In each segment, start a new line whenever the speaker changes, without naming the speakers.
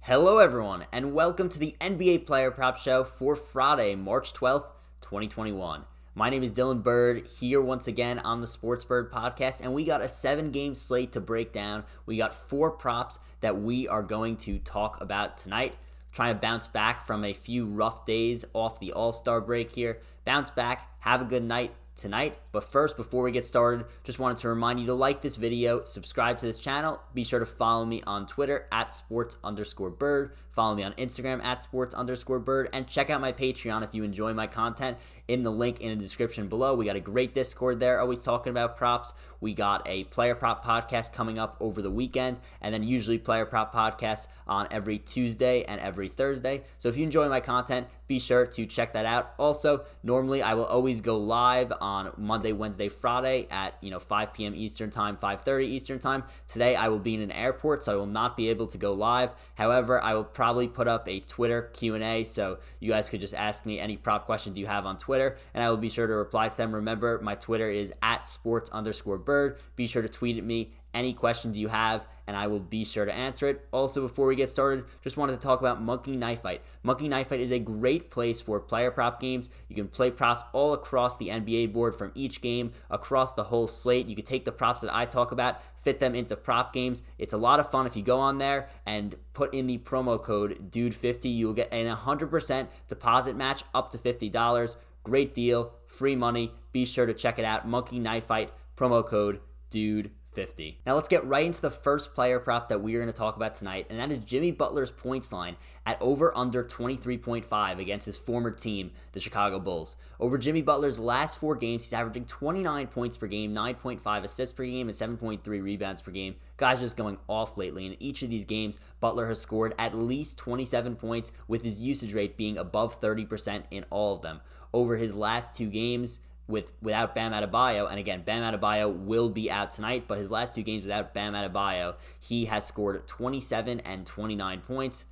Hello everyone, and welcome to the NBA Player Prop Show for Friday, March 12th, 2021. My name is Dylan Burd, here once again on the Sports Bird podcast, and we got a 7-game slate to break down. We got 4 props that we are going to talk about tonight. Trying to bounce back from a few rough days off the All-Star break here. Bounce back, have a good night tonight. But first, before we get started, just wanted to remind you to like this video, subscribe to this channel, be sure to follow me on Twitter at sports_bird, follow me on Instagram at sports_bird, and check out my Patreon if you enjoy my content in the link in the description below. We got a great Discord there, always talking about props. We got a player prop podcast coming up over the weekend, and then usually player prop podcasts on every Tuesday and every Thursday. So if you enjoy my content, be sure to check that out. Also, normally I will always go live on Monday, Wednesday, Friday at 5 p.m. Eastern Time, 5:30 Eastern Time. Today I will be in an airport, so I will not be able to go live. However, I will probably put up a Twitter Q&A, so you guys could just ask me any prop questions you have on Twitter, and I will be sure to reply to them. Remember, my Twitter is at sports_bird. Be sure to tweet at me any questions you have, and I will be sure to answer it. Also, before we get started, just wanted to talk about Monkey Knife Fight. Monkey Knife Fight is a great place for player prop games. You can play props all across the NBA board from each game, across the whole slate. You can take the props that I talk about, fit them into prop games. It's a lot of fun. If you go on there and put in the promo code DUDE50, you will get an 100% deposit match up to $50. Great deal, free money. Be sure to check it out. Monkey Knife Fight, promo code DUDE50. Now let's get right into the first player prop that we are going to talk about tonight, and that is Jimmy Butler's points line at over under 23.5 against his former team, the Chicago Bulls. Over Jimmy Butler's last 4 games, he's averaging 29 points per game, 9.5 assists per game, and 7.3 rebounds per game. Guys just going off lately. In each of these games, Butler has scored at least 27 points, with his usage rate being above 30% in all of them. Over his last 2 games, without Bam Adebayo, and again, Bam Adebayo will be out tonight, but his last 2 games without Bam Adebayo, he has scored 27 and 29 points.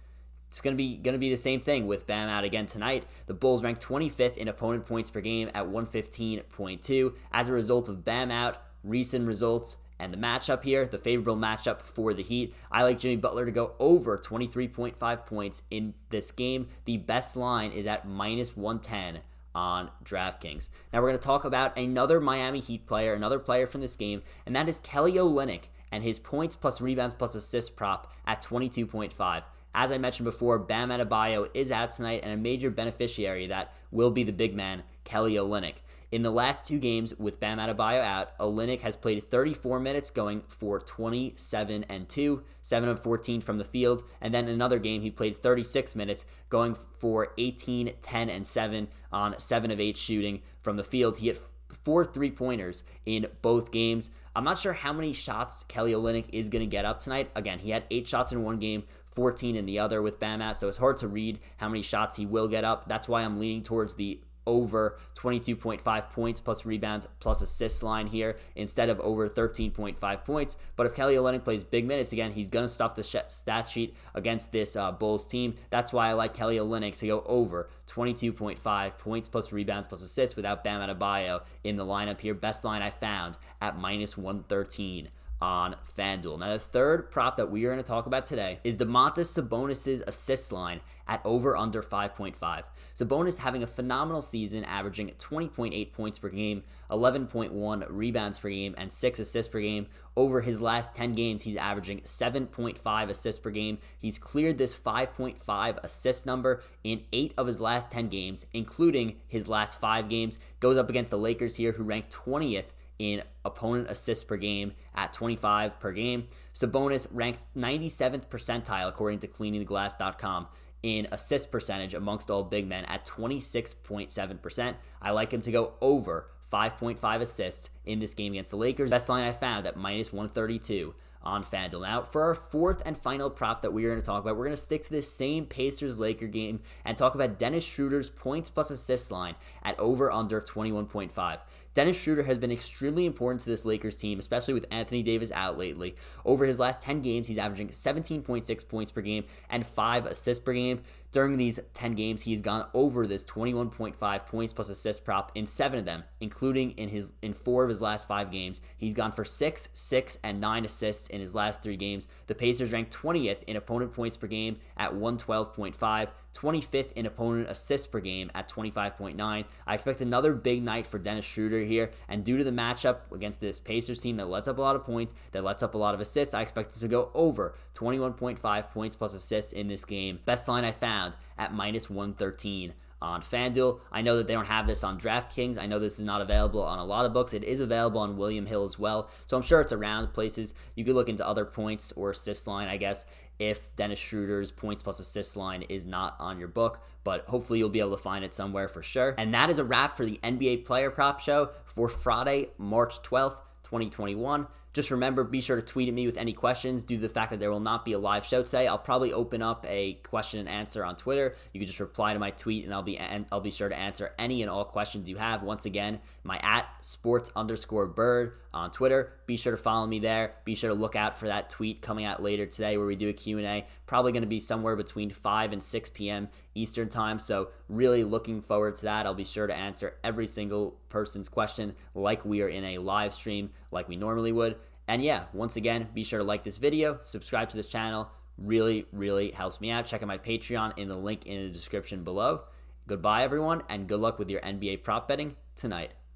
It's going to be the same thing with Bam out again tonight. The Bulls ranked 25th in opponent points per game at 115.2 as a result of Bam out, recent results, and the matchup here, the favorable matchup for the Heat. I like Jimmy Butler to go over 23.5 points in this game. The best line is at minus 110 on DraftKings. Now we're going to talk about another Miami Heat player, another player from this game, and that is Kelly Olynyk and his points plus rebounds plus assists prop at 22.5. As I mentioned before, Bam Adebayo is out tonight, and a major beneficiary of that will be the big man, Kelly Olynyk. In the last 2 games with Bam Adebayo out, Olynyk has played 34 minutes, going for 27 and 2, 7 of 14 from the field, and then another game he played 36 minutes, going for 18, 10, and 7 on 7 of 8 shooting from the field. He hit 4 3-pointers in both games. I'm not sure how many shots Kelly Olynyk is going to get up tonight. Again, he had 8 shots in one game, 14 in the other with Bam out, so it's hard to read how many shots he will get up. That's why I'm leaning towards the over 22.5 points plus rebounds plus assists line here instead of over 13.5 points. But if Kelly Olynyk plays big minutes again, he's going to stuff the stat sheet against this Bulls team. That's why I like Kelly Olynyk to go over 22.5 points plus rebounds plus assists without Bam Adebayo in the lineup here. Best line I found at minus 113 on FanDuel. Now, the third prop that we are going to talk about today is Domantas Sabonis' assist line at over under 5.5. Sabonis having a phenomenal season, averaging 20.8 points per game, 11.1 rebounds per game, and 6 assists per game. Over his last 10 games, he's averaging 7.5 assists per game. He's cleared this 5.5 assist number in 8 of his last 10 games, including his last 5 games. Goes up against the Lakers here, who ranked 20th in opponent assists per game at 25 per game. Sabonis ranks 97th percentile according to cleaningtheglass.com in assist percentage amongst all big men at 26.7%. I like him to go over 5.5 assists in this game against the Lakers. Best line I found at minus 132 on FanDuel. Now, for our fourth and final prop that we are going to talk about, we're going to stick to this same Pacers-Laker game and talk about Dennis Schroeder's points plus assists line at over under 21.5. Dennis Schroeder has been extremely important to this Lakers team, especially with Anthony Davis out lately. Over his last 10 games, he's averaging 17.6 points per game and 5 assists per game. During these 10 games, he's gone over this 21.5 points plus assist prop in 7 of them, including in 4 of his last 5 games. He's gone for 6, 6, and 9 assists in his last 3 games. The Pacers rank 20th in opponent points per game at 112.5, 25th in opponent assists per game at 25.9. I expect another big night for Dennis Schroeder here, and due to the matchup against this Pacers team that lets up a lot of points, that lets up a lot of assists, I expect it to go over 21.5 points plus assists in this game. Best line I found at minus 113 on FanDuel. I know that they don't have this on DraftKings. I know this is not available on a lot of books. It is available on William Hill as well, so I'm sure it's around places. You could look into other points or assist line, I guess, if Dennis Schroeder's points plus assist line is not on your book, but hopefully you'll be able to find it somewhere for sure. And that is a wrap for the NBA Player Prop Show for Friday, March 12th, 2021. Just remember, be sure to tweet at me with any questions. Due to the fact that there will not be a live show today, I'll probably open up a question and answer on Twitter. You can just reply to my tweet, and I'll be sure to answer any and all questions you have. Once again, my @sports_Burd on Twitter. Be sure to follow me there. Be sure to look out for that tweet coming out later today where we do a Q&A. Probably going to be somewhere between 5 and 6 p.m. Eastern time, so really looking forward to that. I'll be sure to answer every single person's question like we are in a live stream like we normally would. And yeah, once again, be sure to like this video, subscribe to this channel. Really, really helps me out. Check out my Patreon in the link in the description below. Goodbye, everyone, and good luck with your NBA prop betting tonight.